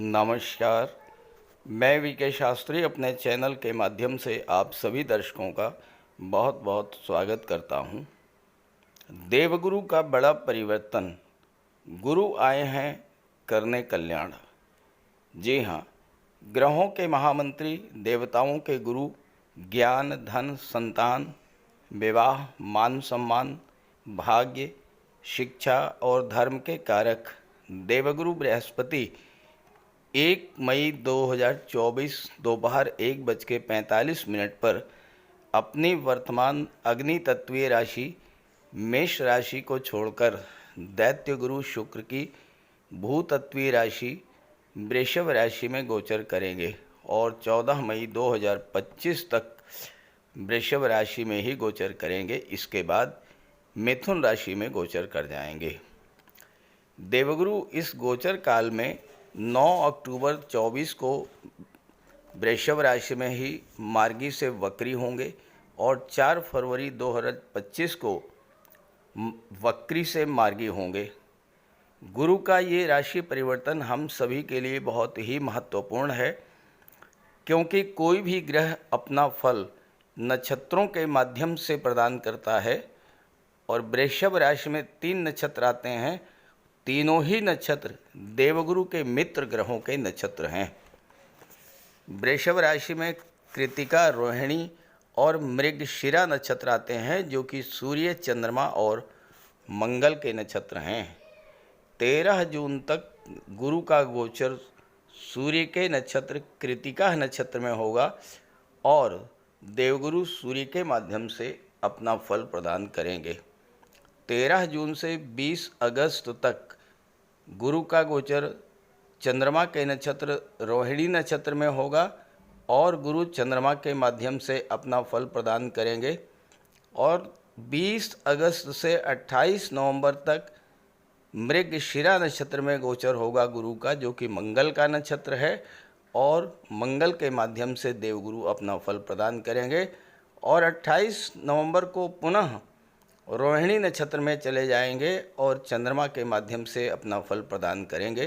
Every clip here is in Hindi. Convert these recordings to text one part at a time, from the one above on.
नमस्कार। मैं वीके शास्त्री अपने चैनल के माध्यम से आप सभी दर्शकों का बहुत बहुत स्वागत करता हूं। देवगुरु का बड़ा परिवर्तन, गुरु आए हैं करने कल्याण। जी हाँ, ग्रहों के महामंत्री, देवताओं के गुरु, ज्ञान, धन, संतान, विवाह, मान सम्मान, भाग्य, शिक्षा और धर्म के कारक देवगुरु बृहस्पति 1 मई 2024 दोपहर 1:45 पर अपनी वर्तमान अग्नि तत्वीय राशि मेष राशि को छोड़कर दैत्य गुरु शुक्र की भूतत्वीय राशि वृषभ राशि में गोचर करेंगे और 14 मई 2025 तक वृषभ राशि में ही गोचर करेंगे। इसके बाद मिथुन राशि में गोचर कर जाएंगे। देवगुरु इस गोचर काल में 9 अक्टूबर 24 को वृषभ राशि में ही मार्गी से वक्री होंगे और 4 फरवरी 2025 को वक्री से मार्गी होंगे। गुरु का ये राशि परिवर्तन हम सभी के लिए बहुत ही महत्वपूर्ण है, क्योंकि कोई भी ग्रह अपना फल नक्षत्रों के माध्यम से प्रदान करता है और वृषभ राशि में 3 नक्षत्र आते हैं। तीनों ही नक्षत्र देवगुरु के मित्र ग्रहों के नक्षत्र हैं। वृषभ राशि में कृतिका, रोहिणी और मृगशिरा नक्षत्र आते हैं, जो कि सूर्य, चंद्रमा और मंगल के नक्षत्र हैं। 13 जून तक गुरु का गोचर सूर्य के नक्षत्र कृतिका नक्षत्र में होगा और देवगुरु सूर्य के माध्यम से अपना फल प्रदान करेंगे। 13 जून से 20 अगस्त तक गुरु का गोचर चंद्रमा के नक्षत्र रोहिणी नक्षत्र में होगा और गुरु चंद्रमा के माध्यम से अपना फल प्रदान करेंगे। और 20 अगस्त से 28 नवंबर तक मृगशिरा नक्षत्र में गोचर होगा गुरु का, जो कि मंगल का नक्षत्र है, और मंगल के माध्यम से देवगुरु अपना फल प्रदान करेंगे। और 28 नवंबर को पुनः रोहिणी नक्षत्र में चले जाएंगे और चंद्रमा के माध्यम से अपना फल प्रदान करेंगे।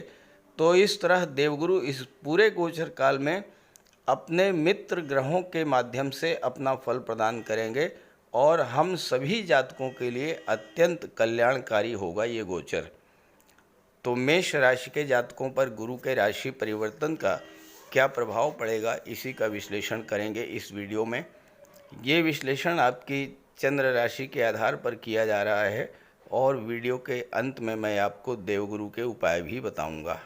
तो इस तरह देवगुरु इस पूरे गोचर काल में अपने मित्र ग्रहों के माध्यम से अपना फल प्रदान करेंगे और हम सभी जातकों के लिए अत्यंत कल्याणकारी होगा ये गोचर। तो मेष राशि के जातकों पर गुरु के राशि परिवर्तन का क्या प्रभाव पड़ेगा, इसी का विश्लेषण करेंगे इस वीडियो में। ये विश्लेषण आपकी चंद्र राशि के आधार पर किया जा रहा है और वीडियो के अंत में मैं आपको देवगुरु के उपाय भी बताऊंगा।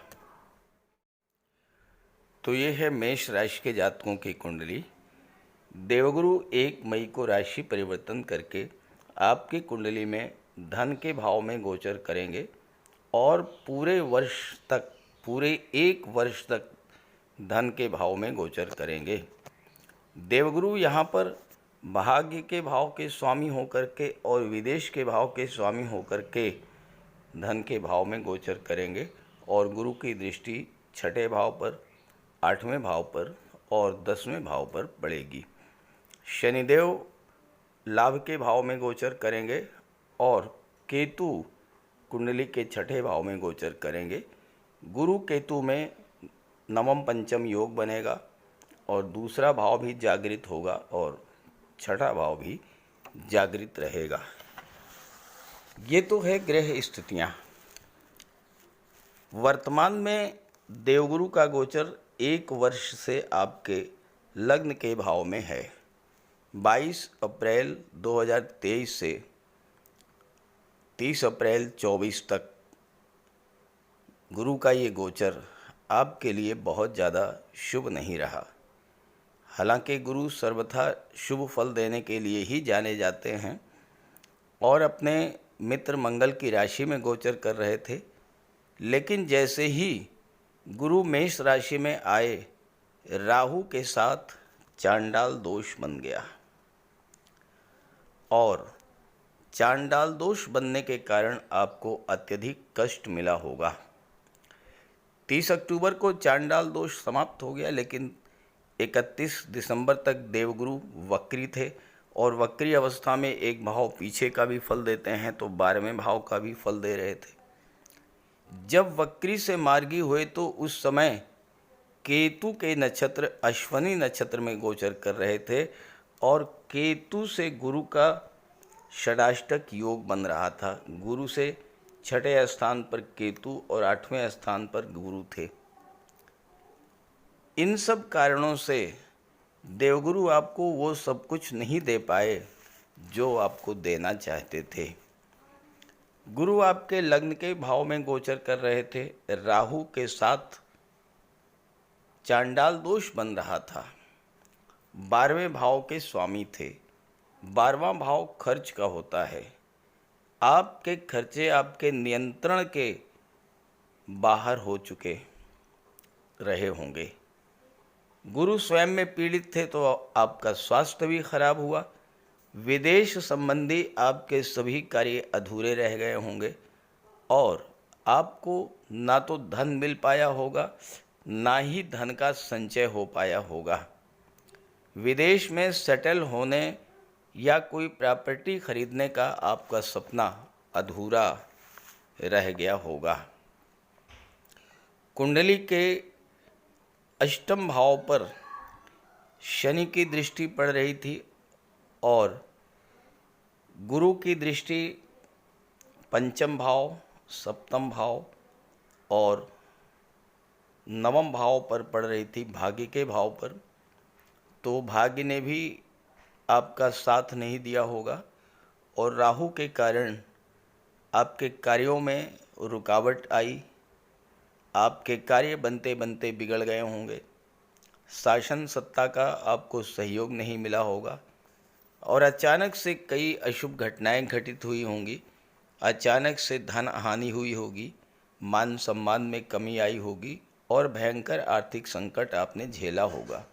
तो ये है मेष राशि के जातकों की कुंडली। देवगुरु 1 मई को राशि परिवर्तन करके आपकी कुंडली में धन के भाव में गोचर करेंगे और पूरे वर्ष तक, पूरे 1 वर्ष तक धन के भाव में गोचर करेंगे। देवगुरु यहाँ पर भाग्य के भाव के स्वामी होकर के और विदेश के भाव के स्वामी होकर के धन के भाव में गोचर करेंगे और गुरु की दृष्टि 6ठे भाव पर, 8वें भाव पर और 10वें भाव पर पड़ेगी। शनिदेव लाभ के भाव में गोचर करेंगे और केतु कुंडली के 6ठे भाव में गोचर करेंगे। गुरु केतु में नवम पंचम योग बनेगा और दूसरा भाव भी जागृत होगा और 6ठा भाव भी जागृत रहेगा। ये तो है ग्रह स्थितियाँ। वर्तमान में देवगुरु का गोचर 1 वर्ष से आपके लग्न के भाव में है। 22 अप्रैल 2023 से 30 अप्रैल 24 तक गुरु का ये गोचर आपके लिए बहुत ज़्यादा शुभ नहीं रहा। हालांकि गुरु सर्वथा शुभ फल देने के लिए ही जाने जाते हैं और अपने मित्र मंगल की राशि में गोचर कर रहे थे, लेकिन जैसे ही गुरु मेष राशि में आए, राहु के साथ चांडाल दोष बन गया और चांडाल दोष बनने के कारण आपको अत्यधिक कष्ट मिला होगा। 30 अक्टूबर को चांडाल दोष समाप्त हो गया, लेकिन 31 दिसंबर तक देवगुरु वक्री थे और वक्री अवस्था में एक भाव पीछे का भी फल देते हैं, तो 12वें भाव का भी फल दे रहे थे। जब वक्री से मार्गी हुए तो उस समय केतु के नक्षत्र अश्विनी नक्षत्र में गोचर कर रहे थे और केतु से गुरु का षडाष्टक योग बन रहा था। गुरु से छठे स्थान पर केतु और 8वें स्थान पर गुरु थे। इन सब कारणों से देवगुरु आपको वो सब कुछ नहीं दे पाए जो आपको देना चाहते थे। गुरु आपके लग्न के भाव में गोचर कर रहे थे। राहु के साथ चांडाल दोष बन रहा था। 12वें भाव के स्वामी थे। 12वां भाव खर्च का होता है। आपके खर्चे आपके नियंत्रण के बाहर हो चुके रहे होंगे। गुरु स्वयं में पीड़ित थे तो आपका स्वास्थ्य भी खराब हुआ। विदेश संबंधी आपके सभी कार्य अधूरे रह गए होंगे और आपको ना तो धन मिल पाया होगा, ना ही धन का संचय हो पाया होगा। विदेश में सेटल होने या कोई प्रॉपर्टी खरीदने का आपका सपना अधूरा रह गया होगा। कुंडली के अष्टम भाव पर शनि की दृष्टि पड़ रही थी और गुरु की दृष्टि पंचम भाव, सप्तम भाव और नवम भाव पर पड़ रही थी, भाग्य के भाव पर। तो भाग्य ने भी आपका साथ नहीं दिया होगा और राहु के कारण आपके कार्यों में रुकावट आई। आपके कार्य बनते बनते बिगड़ गए होंगे। शासन सत्ता का आपको सहयोग नहीं मिला होगा और अचानक से कई अशुभ घटनाएं घटित हुई होंगी। अचानक से धन हानि हुई होगी, मान सम्मान में कमी आई होगी और भयंकर आर्थिक संकट आपने झेला होगा।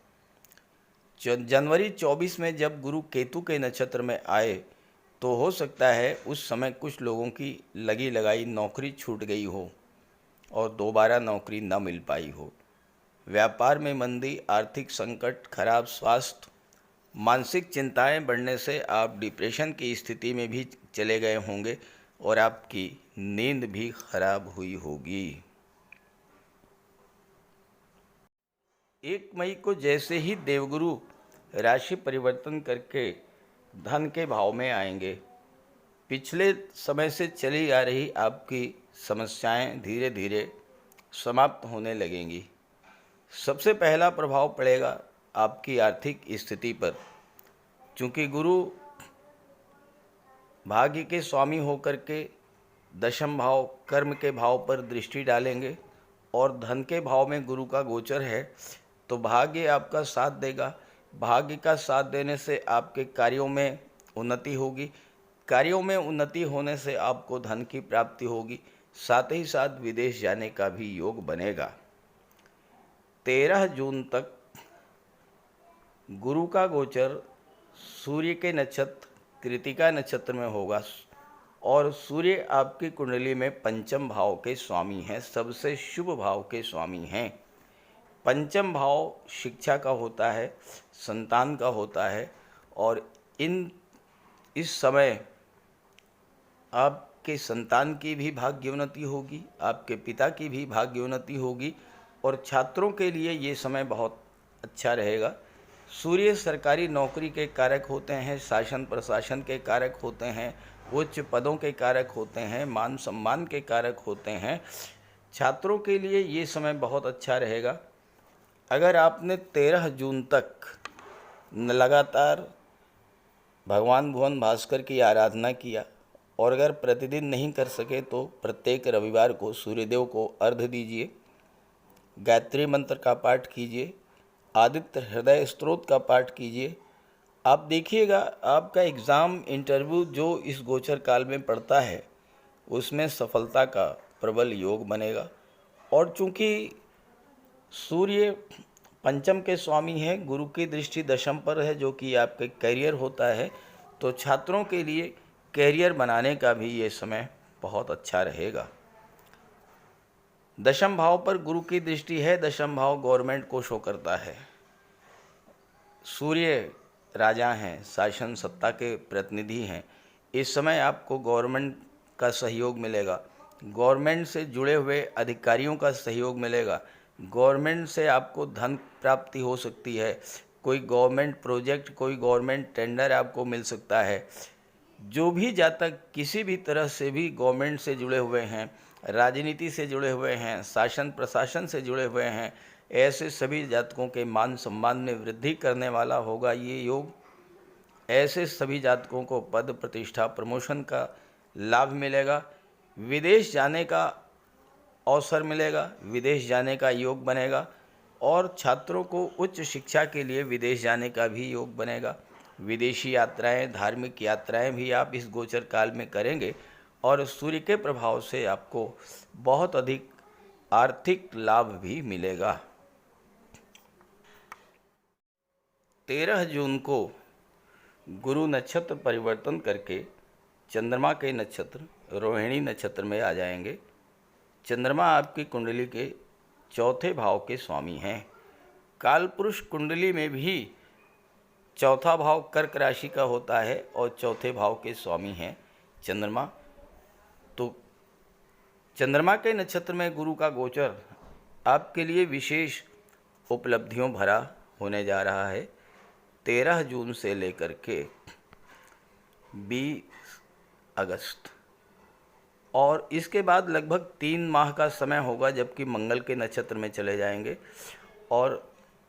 जनवरी 24 में जब गुरु केतु के नक्षत्र में आए तो हो सकता है उस समय कुछ लोगों की लगी लगाई नौकरी छूट गई हो और दोबारा नौकरी न मिल पाई हो। व्यापार में मंदी, आर्थिक संकट, खराब स्वास्थ्य, मानसिक चिंताएं बढ़ने से आप डिप्रेशन की स्थिति में भी चले गए होंगे और आपकी नींद भी खराब हुई होगी। 1 मई को जैसे ही देवगुरु राशि परिवर्तन करके धन के भाव में आएंगे, पिछले समय से चली आ रही आपकी समस्याएं धीरे धीरे समाप्त होने लगेंगी। सबसे पहला प्रभाव पड़ेगा आपकी आर्थिक स्थिति पर, क्योंकि गुरु भाग्य के स्वामी होकर के दशम भाव कर्म के भाव पर दृष्टि डालेंगे और धन के भाव में गुरु का गोचर है तो भाग्य आपका साथ देगा। भाग्य का साथ देने से आपके कार्यों में उन्नति होगी। कार्यों में उन्नति होने से आपको धन की प्राप्ति होगी। साथ ही साथ विदेश जाने का भी योग बनेगा। 13 जून तक गुरु का गोचर सूर्य के नक्षत्र कृतिका नक्षत्र में होगा और सूर्य आपकी कुंडली में पंचम भाव के स्वामी हैं, सबसे शुभ भाव के स्वामी हैं। पंचम भाव शिक्षा का होता है, संतान का होता है और इस समय आपके संतान की भी भाग्योन्नति होगी, आपके पिता की भी भाग्योन्नति होगी और छात्रों के लिए ये समय बहुत अच्छा रहेगा। सूर्य सरकारी नौकरी के कारक होते हैं, शासन प्रशासन के कारक होते हैं, उच्च पदों के कारक होते हैं, मान सम्मान के कारक होते हैं। छात्रों के लिए ये समय बहुत अच्छा रहेगा। अगर आपने 13 जून तक लगातार भगवान भुवन भास्कर की आराधना किया और अगर प्रतिदिन नहीं कर सके तो प्रत्येक रविवार को सूर्यदेव को अर्घ्य दीजिए, गायत्री मंत्र का पाठ कीजिए, आदित्य हृदय स्तोत्र का पाठ कीजिए। आप देखिएगा आपका एग्ज़ाम इंटरव्यू जो इस गोचर काल में पड़ता है उसमें सफलता का प्रबल योग बनेगा। और चूँकि सूर्य पंचम के स्वामी हैं, गुरु की दृष्टि दशम पर है जो कि आपके करियर होता है, तो छात्रों के लिए करियर बनाने का भी ये समय बहुत अच्छा रहेगा। दशम भाव पर गुरु की दृष्टि है। दशम भाव गवर्नमेंट को शो करता है। सूर्य राजा हैं, शासन सत्ता के प्रतिनिधि हैं। इस समय आपको गवर्नमेंट का सहयोग मिलेगा, गवर्नमेंट से जुड़े हुए अधिकारियों का सहयोग मिलेगा। गवर्नमेंट से आपको धन प्राप्ति हो सकती है, कोई गवर्नमेंट प्रोजेक्ट, कोई गवर्नमेंट टेंडर आपको मिल सकता है। जो भी जातक किसी भी तरह से भी गवर्नमेंट से जुड़े हुए हैं, राजनीति से जुड़े हुए हैं, शासन प्रशासन से जुड़े हुए हैं, ऐसे सभी जातकों के मान सम्मान में वृद्धि करने वाला होगा ये योग। ऐसे सभी जातकों को पद प्रतिष्ठा प्रमोशन का लाभ मिलेगा, विदेश जाने का अवसर मिलेगा, विदेश जाने का योग बनेगा और छात्रों को उच्च शिक्षा के लिए विदेश जाने का भी योग बनेगा। विदेशी यात्राएं, धार्मिक यात्राएं भी आप इस गोचर काल में करेंगे और सूर्य के प्रभाव से आपको बहुत अधिक आर्थिक लाभ भी मिलेगा। 13 जून को गुरु नक्षत्र परिवर्तन करके चंद्रमा के नक्षत्र रोहिणी नक्षत्र में आ जाएंगे। चंद्रमा आपकी कुंडली के चौथे भाव के स्वामी हैं। कालपुरुष कुंडली में भी चौथा भाव कर्क राशि का होता है और चौथे भाव के स्वामी हैं चंद्रमा। तो चंद्रमा के नक्षत्र में गुरु का गोचर आपके लिए विशेष उपलब्धियों भरा होने जा रहा है 13 जून से लेकर के 20 अगस्त, और इसके बाद लगभग 3 माह का समय होगा जबकि मंगल के नक्षत्र में चले जाएंगे और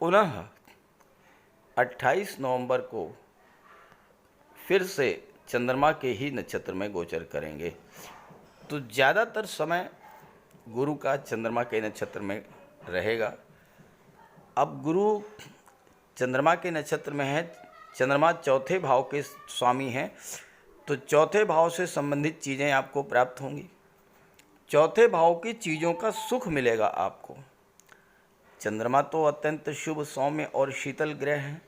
पुनः 28 नवंबर को फिर से चंद्रमा के ही नक्षत्र में गोचर करेंगे। तो ज़्यादातर समय गुरु का चंद्रमा के नक्षत्र में रहेगा। अब गुरु चंद्रमा के नक्षत्र में है, चंद्रमा चौथे भाव के स्वामी हैं, तो चौथे भाव से संबंधित चीज़ें आपको प्राप्त होंगी। चौथे भाव की चीज़ों का सुख मिलेगा आपको। चंद्रमा तो अत्यंत शुभ, सौम्य और शीतल ग्रह हैं।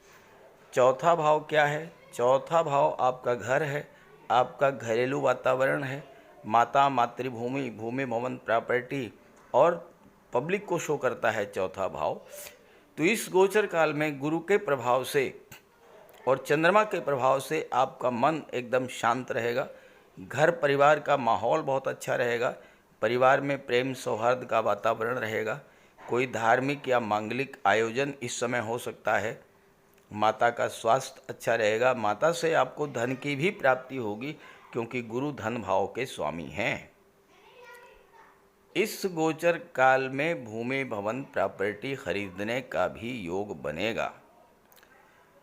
चौथा भाव क्या है? चौथा भाव आपका घर है, आपका घरेलू वातावरण है, माता, मातृभूमि, भूमि, भवन, प्रॉपर्टी और पब्लिक को शो करता है चौथा भाव। तो इस गोचर काल में गुरु के प्रभाव से और चंद्रमा के प्रभाव से आपका मन एकदम शांत रहेगा। घर परिवार का माहौल बहुत अच्छा रहेगा। परिवार में प्रेम सौहार्द का वातावरण रहेगा। कोई धार्मिक या मांगलिक आयोजन इस समय हो सकता है। माता का स्वास्थ्य अच्छा रहेगा। माता से आपको धन की भी प्राप्ति होगी क्योंकि गुरु धन भाव के स्वामी हैं। इस गोचर काल में भूमि, भवन, प्रॉपर्टी खरीदने का भी योग बनेगा।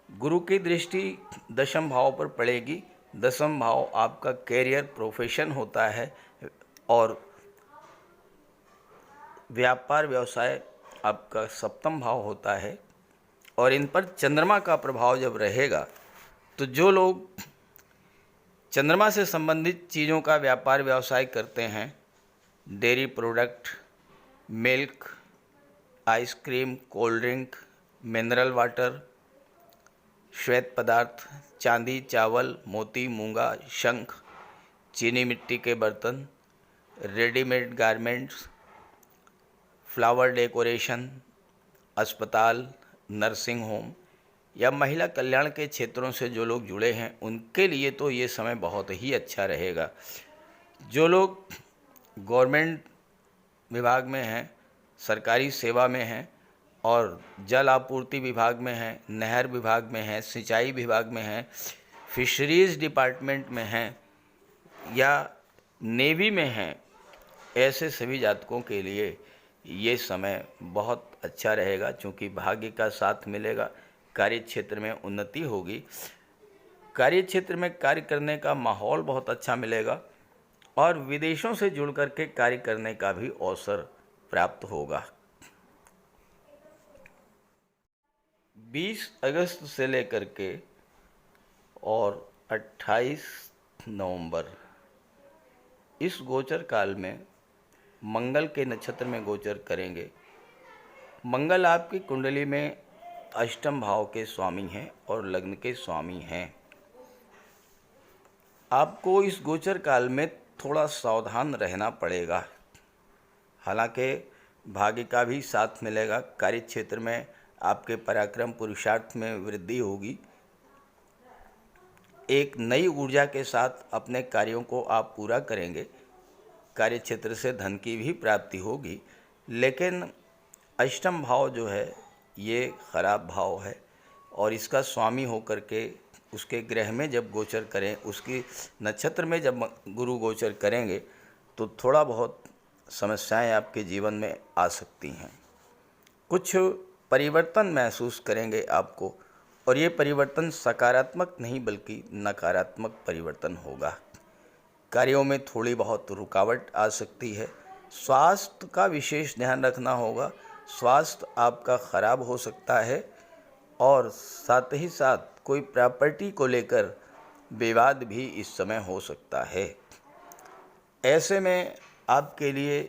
गुरु की दृष्टि दशम भाव पर पड़ेगी। दशम भाव आपका कैरियर, प्रोफेशन होता है और व्यापार व्यवसाय आपका सप्तम भाव होता है। और इन पर चंद्रमा का प्रभाव जब रहेगा तो जो लोग चंद्रमा से संबंधित चीज़ों का व्यापार व्यवसाय करते हैं, dairy product, milk, ice cream, cold drink, mineral water, श्वेत पदार्थ, चांदी, चावल, मोती, मूंगा, शंख, चीनी मिट्टी के बर्तन, रेडीमेड गारमेंट्स, फ्लावर डेकोरेशन, अस्पताल, नर्सिंग होम या महिला कल्याण के क्षेत्रों से जो लोग जुड़े हैं उनके लिए तो ये समय बहुत ही अच्छा रहेगा। जो लोग गवर्नमेंट विभाग में हैं, सरकारी सेवा में हैं और जल आपूर्ति विभाग में हैं, नहर विभाग में हैं, सिंचाई विभाग में हैं, फिशरीज़ डिपार्टमेंट में हैं या नेवी में हैं, ऐसे सभी जातकों के लिए ये समय बहुत अच्छा रहेगा क्योंकि भाग्य का साथ मिलेगा। कार्य क्षेत्र में उन्नति होगी। कार्य क्षेत्र में कार्य करने का माहौल बहुत अच्छा मिलेगा और विदेशों से जुड़ कर के कार्य करने का भी अवसर प्राप्त होगा। 20 अगस्त से लेकर के और 28 नवंबर इस गोचर काल में मंगल के नक्षत्र में गोचर करेंगे। मंगल आपकी कुंडली में अष्टम भाव के स्वामी हैं और लग्न के स्वामी हैं। आपको इस गोचर काल में थोड़ा सावधान रहना पड़ेगा। हालांकि भाग्य का भी साथ मिलेगा। कार्य क्षेत्र में आपके पराक्रम पुरुषार्थ में वृद्धि होगी। एक नई ऊर्जा के साथ अपने कार्यों को आप पूरा करेंगे। कार्य क्षेत्र से धन की भी प्राप्ति होगी, लेकिन अष्टम भाव जो है ये खराब भाव है और इसका स्वामी होकर के उसके ग्रह में जब गोचर करें, उसकी नक्षत्र में जब गुरु गोचर करेंगे तो थोड़ा बहुत समस्याएं आपके जीवन में आ सकती हैं। कुछ परिवर्तन महसूस करेंगे आपको और ये परिवर्तन सकारात्मक नहीं बल्कि नकारात्मक परिवर्तन होगा। कार्यों में थोड़ी बहुत रुकावट आ सकती है। स्वास्थ्य का विशेष ध्यान रखना होगा। स्वास्थ्य आपका खराब हो सकता है और साथ ही साथ कोई प्रॉपर्टी को लेकर विवाद भी इस समय हो सकता है। ऐसे में आपके लिए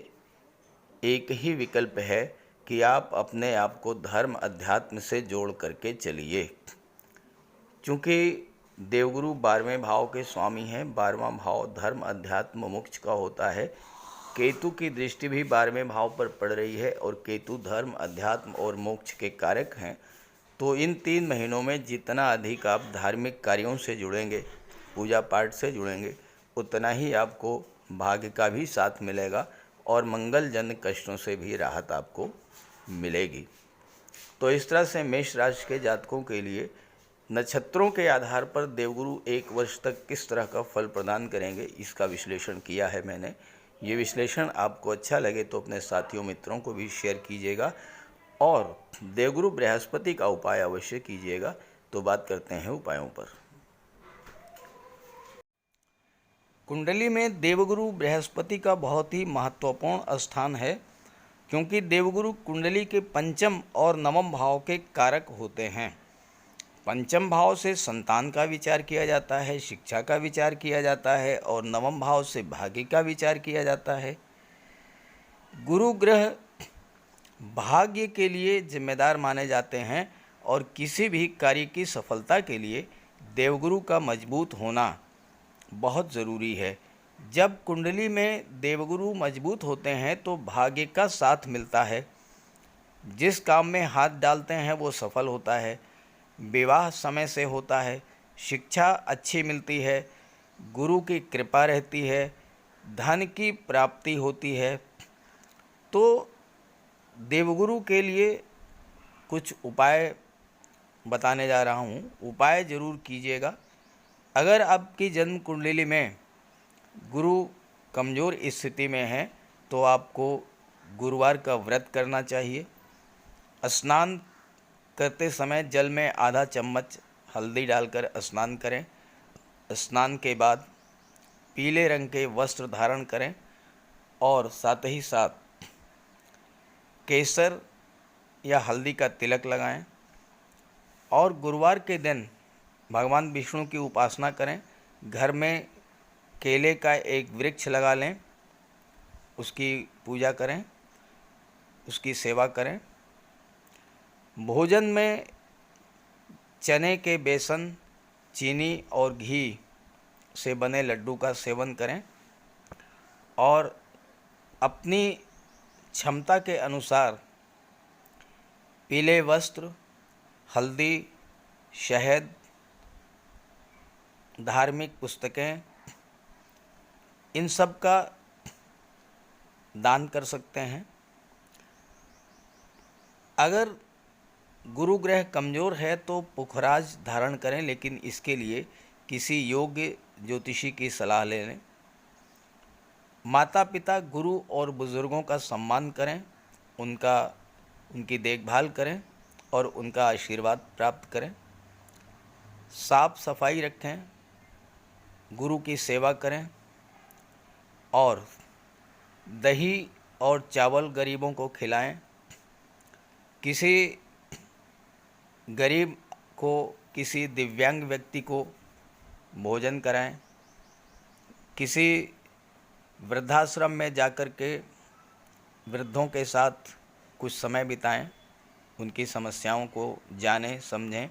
एक ही विकल्प है कि आप अपने आप को धर्म अध्यात्म से जोड़ करके चलिए। क्योंकि देवगुरु 12वें भाव के स्वामी हैं। 12वां भाव धर्म अध्यात्म मोक्ष का होता है। केतु की दृष्टि भी 12वें भाव पर पड़ रही है और केतु धर्म अध्यात्म और मोक्ष के कारक हैं। तो इन 3 महीनों में जितना अधिक आप धार्मिक कार्यों से जुड़ेंगे, पूजा पाठ से जुड़ेंगे, उतना ही आपको भाग्य का भी साथ मिलेगा और मंगलजनक कष्टों से भी राहत आपको मिलेगी। तो इस तरह से मेष राशि के जातकों के लिए नक्षत्रों के आधार पर देवगुरु 1 वर्ष तक किस तरह का फल प्रदान करेंगे, इसका विश्लेषण किया है मैंने। ये विश्लेषण आपको अच्छा लगे तो अपने साथियों मित्रों को भी शेयर कीजिएगा और देवगुरु बृहस्पति का उपाय अवश्य कीजिएगा। तो बात करते हैं उपायों पर। कुंडली में देवगुरु बृहस्पति का बहुत ही महत्वपूर्ण स्थान है, क्योंकि देवगुरु कुंडली के पंचम और नवम भाव के कारक होते हैं। पंचम भाव से संतान का विचार किया जाता है, शिक्षा का विचार किया जाता है और नवम भाव से भाग्य का विचार किया जाता है। गुरु ग्रह भाग्य के लिए जिम्मेदार माने जाते हैं और किसी भी कार्य की सफलता के लिए देवगुरु का मजबूत होना बहुत ज़रूरी है। जब कुंडली में देवगुरु मजबूत होते हैं तो भाग्य का साथ मिलता है। जिस काम में हाथ डालते हैं वो सफल होता है। विवाह समय से होता है। शिक्षा अच्छी मिलती है। गुरु की कृपा रहती है। धन की प्राप्ति होती है। तो देवगुरु के लिए कुछ उपाय बताने जा रहा हूँ। उपाय ज़रूर कीजिएगा। अगर आपकी जन्म कुंडली में गुरु कमज़ोर स्थिति में है तो आपको गुरुवार का व्रत करना चाहिए। स्नान करते समय जल में आधा चम्मच हल्दी डालकर स्नान करें। स्नान के बाद पीले रंग के वस्त्र धारण करें और साथ ही साथ केसर या हल्दी का तिलक लगाएं और गुरुवार के दिन भगवान विष्णु की उपासना करें। घर में केले का एक वृक्ष लगा लें, उसकी पूजा करें, उसकी सेवा करें। भोजन में चने के बेसन, चीनी और घी से बने लड्डू का सेवन करें और अपनी क्षमता के अनुसार पीले वस्त्र, हल्दी, शहद, धार्मिक पुस्तकें, इन सब का दान कर सकते हैं। अगर गुरु ग्रह कमज़ोर है तो पुखराज धारण करें, लेकिन इसके लिए किसी योग्य ज्योतिषी की सलाह ले लें। माता पिता, गुरु और बुज़ुर्गों का सम्मान करें, उनकी देखभाल करें और उनका आशीर्वाद प्राप्त करें। साफ सफाई रखें, गुरु की सेवा करें और दही और चावल गरीबों को खिलाएं। किसी गरीब को, किसी दिव्यांग व्यक्ति को भोजन कराएं। किसी वृद्धाश्रम में जाकर के वृद्धों के साथ कुछ समय बिताएं, उनकी समस्याओं को जानें, समझें।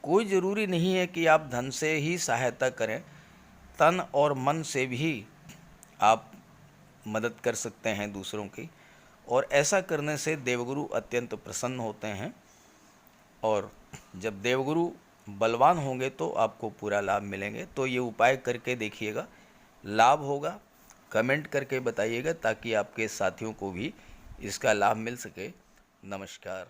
कोई ज़रूरी नहीं है कि आप धन से ही सहायता करें, तन और मन से भी आप मदद कर सकते हैं दूसरों की, और ऐसा करने से देवगुरु अत्यंत प्रसन्न होते हैं। और जब देवगुरु बलवान होंगे तो आपको पूरा लाभ मिलेंगे। तो ये उपाय करके देखिएगा, लाभ होगा। कमेंट करके बताइएगा ताकि आपके साथियों को भी इसका लाभ मिल सके। नमस्कार।